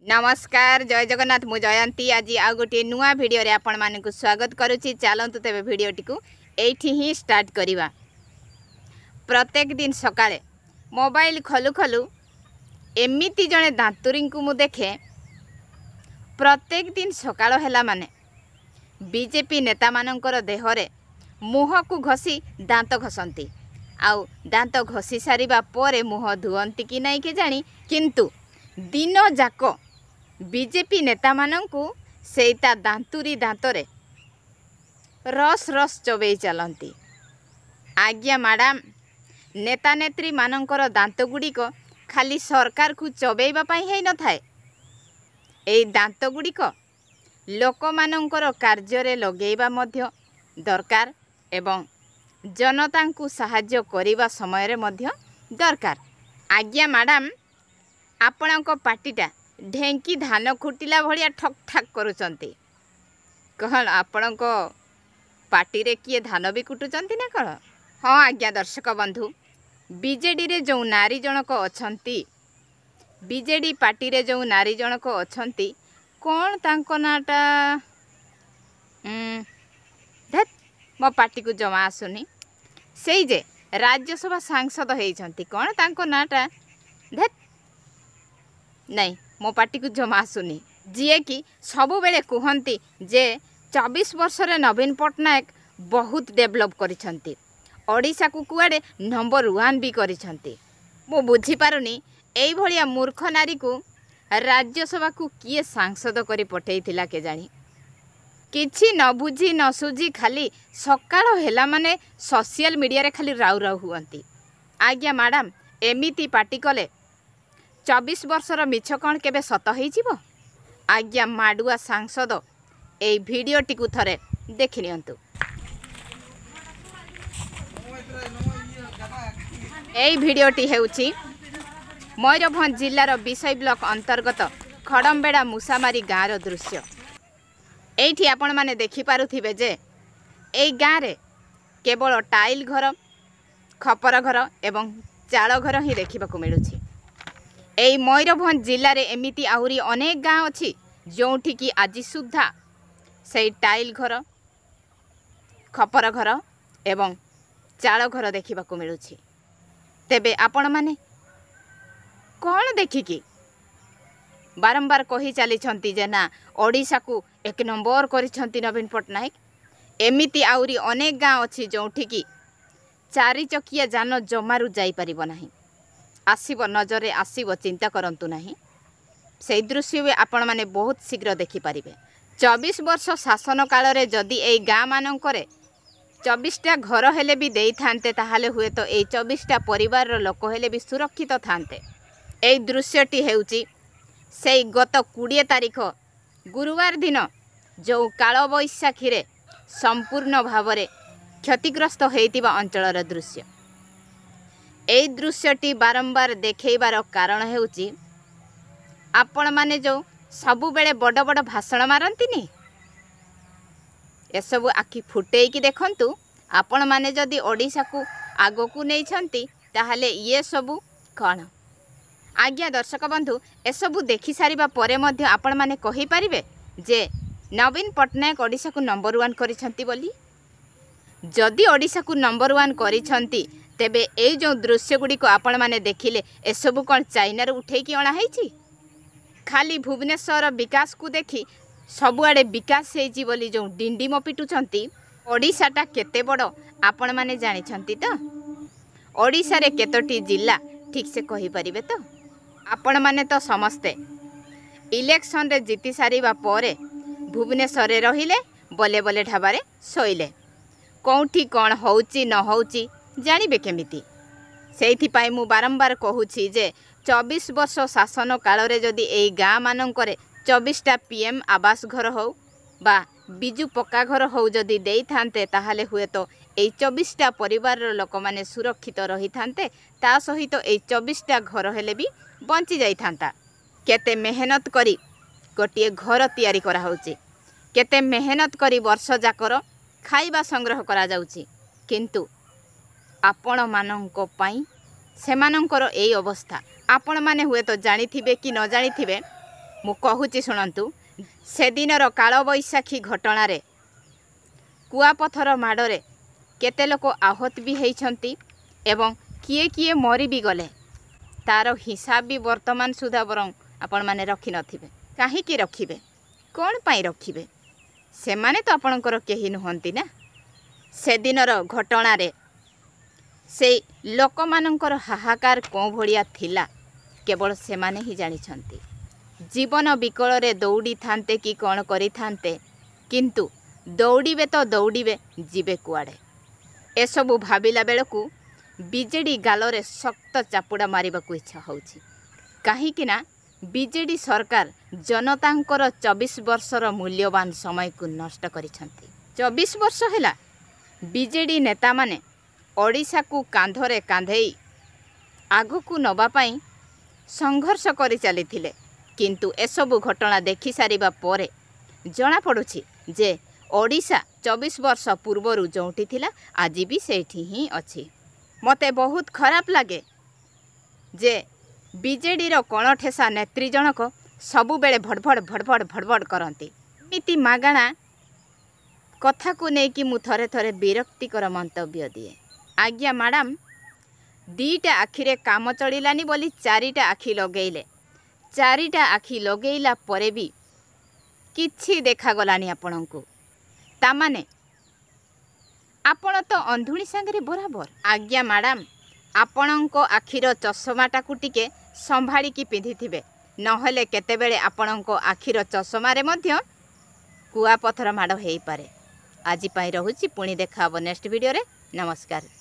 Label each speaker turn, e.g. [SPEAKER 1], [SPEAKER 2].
[SPEAKER 1] नमस्कार जय जगन्नाथ मु जयंती आज आ गोटे नुआ भिडियो रे आपण मानकु स्वागत करुच्ची। चलतु तेरे भिडियोटी को एठी ही स्टार्ट करिवा। प्रत्येक दिन सकाळे मोबाइल खलु खलु एमिति जने दांतुरी को मु देखे। प्रत्येक दिन सकाळ हैला माने बीजेपी नेता मानकर देहरे मुह को घसी दांत घसंती। आउ दांत घसी सारिबा परे मुह धुअंती कि नहीं के जानी, किंतु दिन जाक बीजेपी नेता मानंकु सेता दांतुरी दांतरे रस रस चबई चलती। आज्ञा मैडम, नेता नेत्री मानंकर दांत गुड़िक खाली सरकार को चबईबा पई हेई न थाए। एई दांत गुड़िक लोक मानंकर कार्य रे लगेइबा मध्य दरकार एवं जनता को साहाय्य करिबा समय रे मध्य दरकार। आज्ञा मैडम, आपणक पार्टीटा ढेंकी धान खुटिला भलिया ठक ठाक करुचंती। कहल आपणक पार्टी रे किए धान भी कुटुचंती ना कल? हाँ आज्ञा दर्शक बंधु, बीजेडी रे जो नारी जनक अछंती, बीजेडी पार्टी रे जो नारी जनक अछंती, कौन तांको नाटा धत मो पार्टी को जमा आसुनी। सेई जे राज्यसभा सांसद हेइछंती, कौन तांको नाटा धत नहीं मो पार्टी को जमा आसुनी। जीए कि सबु बेले कहंती जे 24 वर्ष रे नवीन पट्टनायक बहुत डेवलप करिसंती, ओडिशा को कुआडे नंबर 1 भी करिसंती। मो बुझी पारुनी एई भलिया मूर्ख नारी को राज्यसभा को किए सांसद करी पठेइथिला के जानी। किछि न बुझी न सुझी खाली सकाळ हेला माने सोशल मीडिया रे खाली राउ राउ हुअंती। आज्ञा मैडम, एमिति पार्टी कले 24 वर्षर मिछ कौन केबे सत हो? आज्ञा माडुआ सांसद ए भिडियोटी को थरे देखि नियंतु। ए भिडियोटी हेउची मयूरभंज जिल्लार बिसई ब्लॉक अंतर्गत खड़मबेड़ा मुसामारी गाँव दृश्य। एठी आपण माने देखि पारुथिबे जे एई गाँव रे केवल टाइल घर, खपर घर एवं चाल घर ही देखिबाकू मिलुछि। एई मयूरभंज जिल्ला रे एमिति आहुरी अनेक गाँव अछि जोठी कि आज सुद्धा से टाइल घर, खपर घर एवं चाल घर देखिबाकू मिलुछि। तेबे आपण माने कौन देखिकी बारंबार कही चली जे ना ओडिशा को 1 नंबर करिसंती नवीन पट्टनायक। एमिति आहुरी अनेक गाँव अछि जोठी कि 4 चकिया जान जमारू जाई परिबो नाही। आसीबो नजरे आसीबो, चिंता करंतु नाही। से दृश्य भी आपण माने बहुत शीघ्र देखि पारिबे। 24 वर्ष शासन काल रे जदि एई गाँ मानंकरे 24टा घर हेले भी देई थांते, ताहाले हुए तो एई 24टा परिवार रो लोक हेले भी सुरक्षित थांते। एई दृश्यटी हेउची सेई गत 20 तारीख गुरुवार दिन जो काल बैशाखी रे संपूर्ण भावरे क्षतिग्रस्त हेतिबा अंचलर दृश्य। एई दृश्यटी बारंबार देखैबार कारण हेउची आपण माने जो सबु बेले बड़ बड़ भाषण मारंतीनी, एसबु आखि फुटेई कि देखंतु। आपण माने जदि ओडिशा को आगो को नै छंती ताहाले ये सबु कौन? आज्ञा दर्शक बंधु, एसबु देखि सारिबा परे मध्य आपण माने कहि परिबे जे नवीन पट्टनायक ओडिशा को नंबर 1 करिसंती बोली। जदि ओडिशा को नंबर 1 करिसंती तेबे ए जो दृश्य गुड़िक आपण माने देखिले एसबु कौन चाइना रे उठे कि अणा हेछि? खाली भुवनेश्वर विकास को देखी सबुआड़े विकास हेछि बोली जो डिंडिम पिटुचंती। ओडिशाटा केते बड़ आपण माने जानिछंती तो? ओडिशा रे केतोटी जिल्ला ठीक से कहि परिबे तो? आपण माने तो समस्ते इलेक्शन रे जीति सारिबा परे भुवनेश्वर रे रहिले, बोले बोले ढाबारे सोइले। कोठी कौन होउची न होउची जानिबे केमिति? सेइथिपाई मु बारंबार कहूछि जे 24 वर्ष शासन काल रे जदि एई गाँ मानंकरे 24टा पीएम आवास घर हो बा बिजु पक्का घर हो जदि देई थांते, ताहाले हुए तो एई 24टा परिवार रो लोक माने सुरक्षित रही थांते। ता सहित एई 24टा घर हेले भी बंची जाई थांता। केते मेहनत करी गोटिए घर तैयारी करा होउची, केते मेहनत करी वर्ष जाकर खाइबा संग्रह करा जाउची, किंतु आपण मानंको पाई सेमानंकर एई अवस्था। आपण माने हुए तो जानिथिबे कि न जानिथिबे मु कहूची शुणु से दिनर कालबैशाखी घटणार कुआपथर माड़े केते लोक आहत भी होती एवं किए किए मरी भी गले तार हिसाब भी वर्तमान सुधा बरं आपण मैंने रखी नथिबे काहींकि रखिबे कौन पाई रखिबे से माने तो आपणकर केही नुहंती ना से दिनर घटणार से लोक मानकर हाहाकार कौ भलिया थिला केवल से माने ही जानिछंती जीवन विकल रे दौड़ी थांते कि कौन करी थांते किंतु दौड़िबे तो दौड़िबे जीवे कुआड़े एसबू भाविला बेलकू बीजेडी गालरे शक्त चापुड़ा मारिबा को इच्छा होउछि काहीकि ना बीजेडी सरकार जनतांकर 24 वर्षर मूल्यवान समय को नष्ट करिछंती 24 वर्ष हैला बीजेडी नेता माने ओडिशा को कांधरे कांधेई आगु को नबा पाई संघर्ष करि चलिथिले किंतु एसबू घटना देखि सारिबा परे जना पड़ुछि जे ओडिशा 24 वर्ष पूर्वरु जोंटी थिला आज भी सेठी ही अछि मते बहुत खराब लगे जे बीजेडी रो कणठेसा नेत्री जनक सबु बेले भड़भड़ भड़भड़ भड़भड़ करती इति मागणा कथा को नहीं कि मु थरे थरे विरक्तिकर मंतव्य दिए आज्ञा मैडम दीटा आखिरे काम चलिलानी बोली चारिटा आखि लगेइले चारिटा आखि लगेइला परे भी किछि देखा गलानी आपनकु तामाने आपण तो अंधुणी सांगरे बराबर आज्ञा मैडम आपणको आखिर चषमाटाकू टिके संभाली की पिंधिथिबे नहले केतेबेले आपणको आखिर चषमारे मध्य कुआपथर माड़ हेई पारे आज पाई रहुछि पुणी देखा नेक्स्ट वीडियो रे नमस्कार।